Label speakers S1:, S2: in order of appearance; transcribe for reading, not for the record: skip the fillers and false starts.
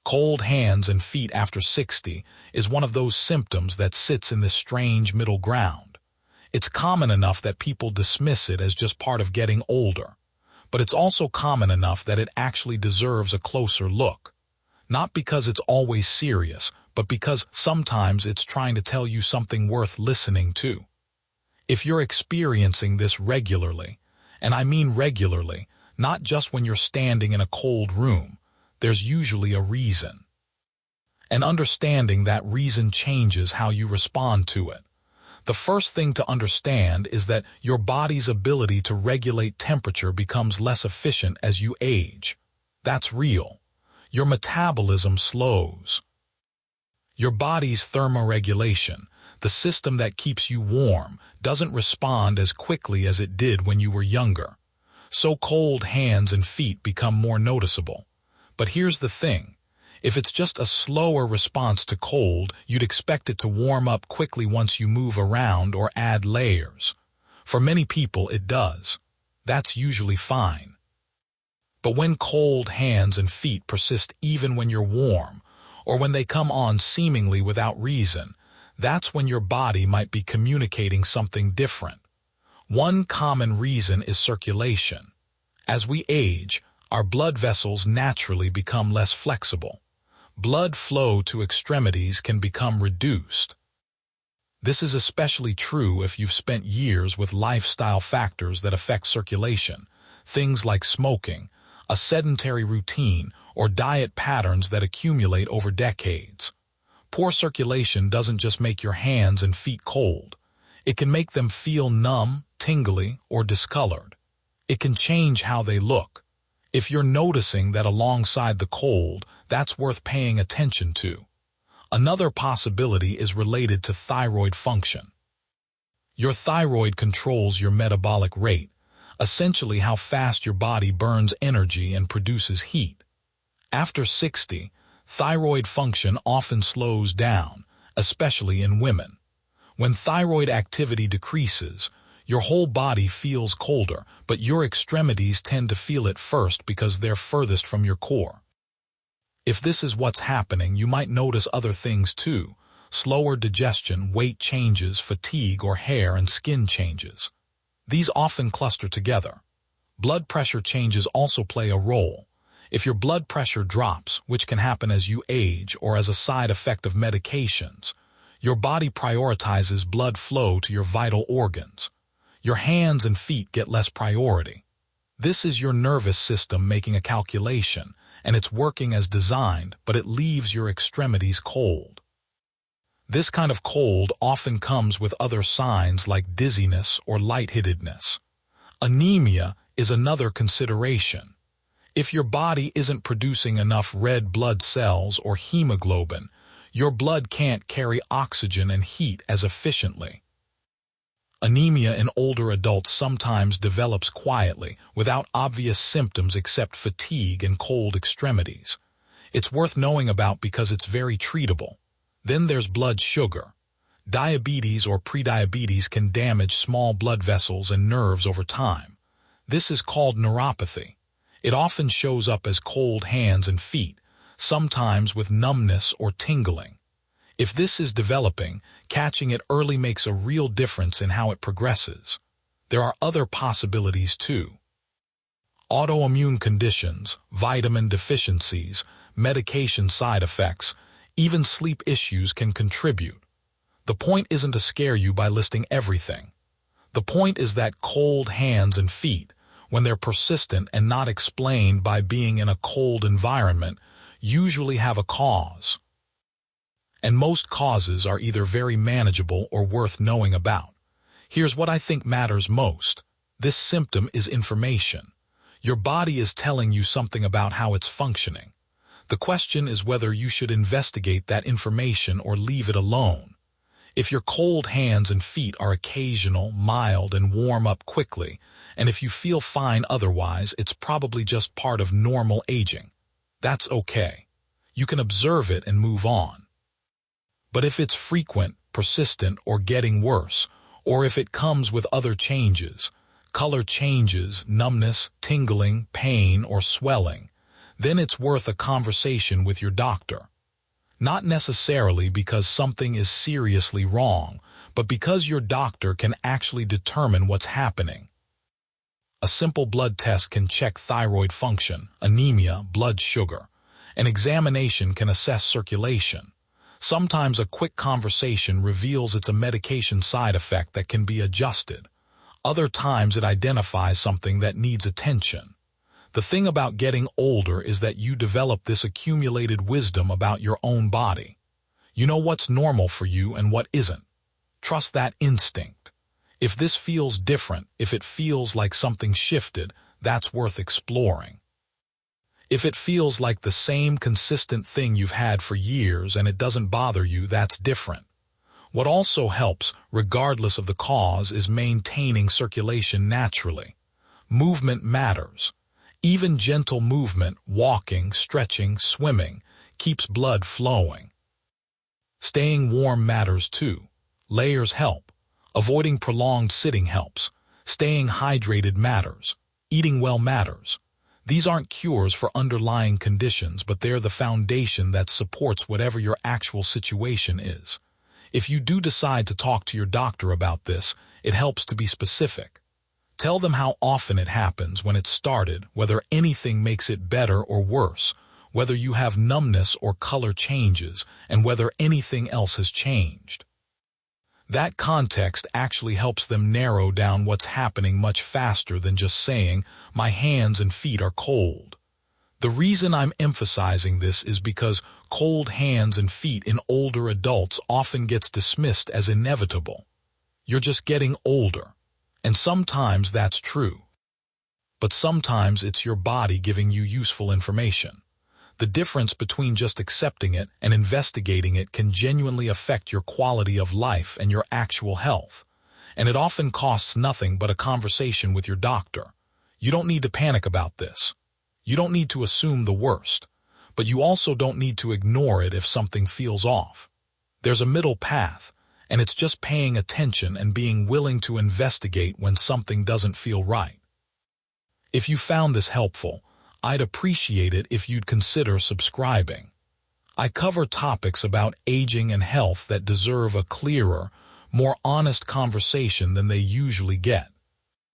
S1: Cold hands and feet after 60 is one of those symptoms that sits in this strange middle ground. It's common enough that people dismiss it as just part of getting older, but it's also common enough that it actually deserves a closer look. Not because it's always serious, but because sometimes it's trying to tell you something worth listening to. If you're experiencing this regularly, and I mean regularly, not just when you're standing in a cold room, there's usually a reason. And understanding that reason changes how you respond to it. The first thing to understand is that your body's ability to regulate temperature becomes less efficient as you age. That's real. Your metabolism slows. Your body's thermoregulation, the system that keeps you warm, doesn't respond as quickly as it did when you were younger. So cold hands and feet become more noticeable. But here's the thing. If it's just a slower response to cold, you'd expect it to warm up quickly once you move around or add layers. For many people, it does. That's usually fine. But when cold hands and feet persist even when you're warm, or when they come on seemingly without reason, that's when your body might be communicating something different. One common reason is circulation. As we age, our blood vessels naturally become less flexible. Blood flow to extremities can become reduced. This is especially true if you've spent years with lifestyle factors that affect circulation, things like smoking, a sedentary routine, or diet patterns that accumulate over decades. Poor circulation doesn't just make your hands and feet cold. It can make them feel numb, tingly, or discolored. It can change how they look. If you're noticing that alongside the cold, that's worth paying attention to. Another possibility is related to thyroid function. Your thyroid controls your metabolic rate, essentially how fast your body burns energy and produces heat. After 60, thyroid function often slows down, especially in women. When thyroid activity decreases, your whole body feels colder, but your extremities tend to feel it first because they're furthest from your core. If this is what's happening, you might notice other things too: slower digestion, weight changes, fatigue, or hair and skin changes. These often cluster together. Blood pressure changes also play a role. If your blood pressure drops, which can happen as you age or as a side effect of medications, your body prioritizes blood flow to your vital organs. Your hands and feet get less priority. This is your nervous system making a calculation, and it's working as designed, but it leaves your extremities cold. This kind of cold often comes with other signs like dizziness or lightheadedness. Anemia is another consideration. If your body isn't producing enough red blood cells or hemoglobin, your blood can't carry oxygen and heat as efficiently. Anemia in older adults sometimes develops quietly, without obvious symptoms except fatigue and cold extremities. It's worth knowing about because it's very treatable. Then there's blood sugar. Diabetes or prediabetes can damage small blood vessels and nerves over time. This is called neuropathy. It often shows up as cold hands and feet, sometimes with numbness or tingling. If this is developing, catching it early makes a real difference in how it progresses. There are other possibilities too. Autoimmune conditions, vitamin deficiencies, medication side effects, even sleep issues can contribute. The point isn't to scare you by listing everything. The point is that cold hands and feet, when they're persistent and not explained by being in a cold environment, usually have a cause. And most causes are either very manageable or worth knowing about. Here's what I think matters most. This symptom is information. Your body is telling you something about how it's functioning. The question is whether you should investigate that information or leave it alone. If your cold hands and feet are occasional, mild, and warm up quickly, and if you feel fine otherwise, it's probably just part of normal aging. That's okay. You can observe it and move on. But if it's frequent, persistent, or getting worse, or if it comes with other changes, color changes, numbness, tingling, pain, or swelling, then it's worth a conversation with your doctor. Not necessarily because something is seriously wrong, but because your doctor can actually determine what's happening. A simple blood test can check thyroid function, anemia, blood sugar. An examination can assess circulation. Sometimes a quick conversation reveals it's a medication side effect that can be adjusted. Other times it identifies something that needs attention. The thing about getting older is that you develop this accumulated wisdom about your own body. You know what's normal for you and what isn't. Trust that instinct. If this feels different, if it feels like something shifted, that's worth exploring. If it feels like the same consistent thing you've had for years and it doesn't bother you, that's different. What also helps, regardless of the cause, is maintaining circulation naturally. Movement matters. Even gentle movement, walking, stretching, swimming, keeps blood flowing. Staying warm matters too. Layers help. Avoiding prolonged sitting helps. Staying hydrated matters. Eating well matters. These aren't cures for underlying conditions, but they're the foundation that supports whatever your actual situation is. If you do decide to talk to your doctor about this, it helps to be specific. Tell them how often it happens, when it started, whether anything makes it better or worse, whether you have numbness or color changes, and whether anything else has changed. That context actually helps them narrow down what's happening much faster than just saying, "My hands and feet are cold." The reason I'm emphasizing this is because cold hands and feet in older adults often gets dismissed as inevitable. You're just getting older. And sometimes that's true. But sometimes it's your body giving you useful information. The difference between just accepting it and investigating it can genuinely affect your quality of life and your actual health. And it often costs nothing but a conversation with your doctor. You don't need to panic about this. You don't need to assume the worst. But you also don't need to ignore it if something feels off. There's a middle path, and it's just paying attention and being willing to investigate when something doesn't feel right. If you found this helpful, I'd appreciate it if you'd consider subscribing. I cover topics about aging and health that deserve a clearer, more honest conversation than they usually get.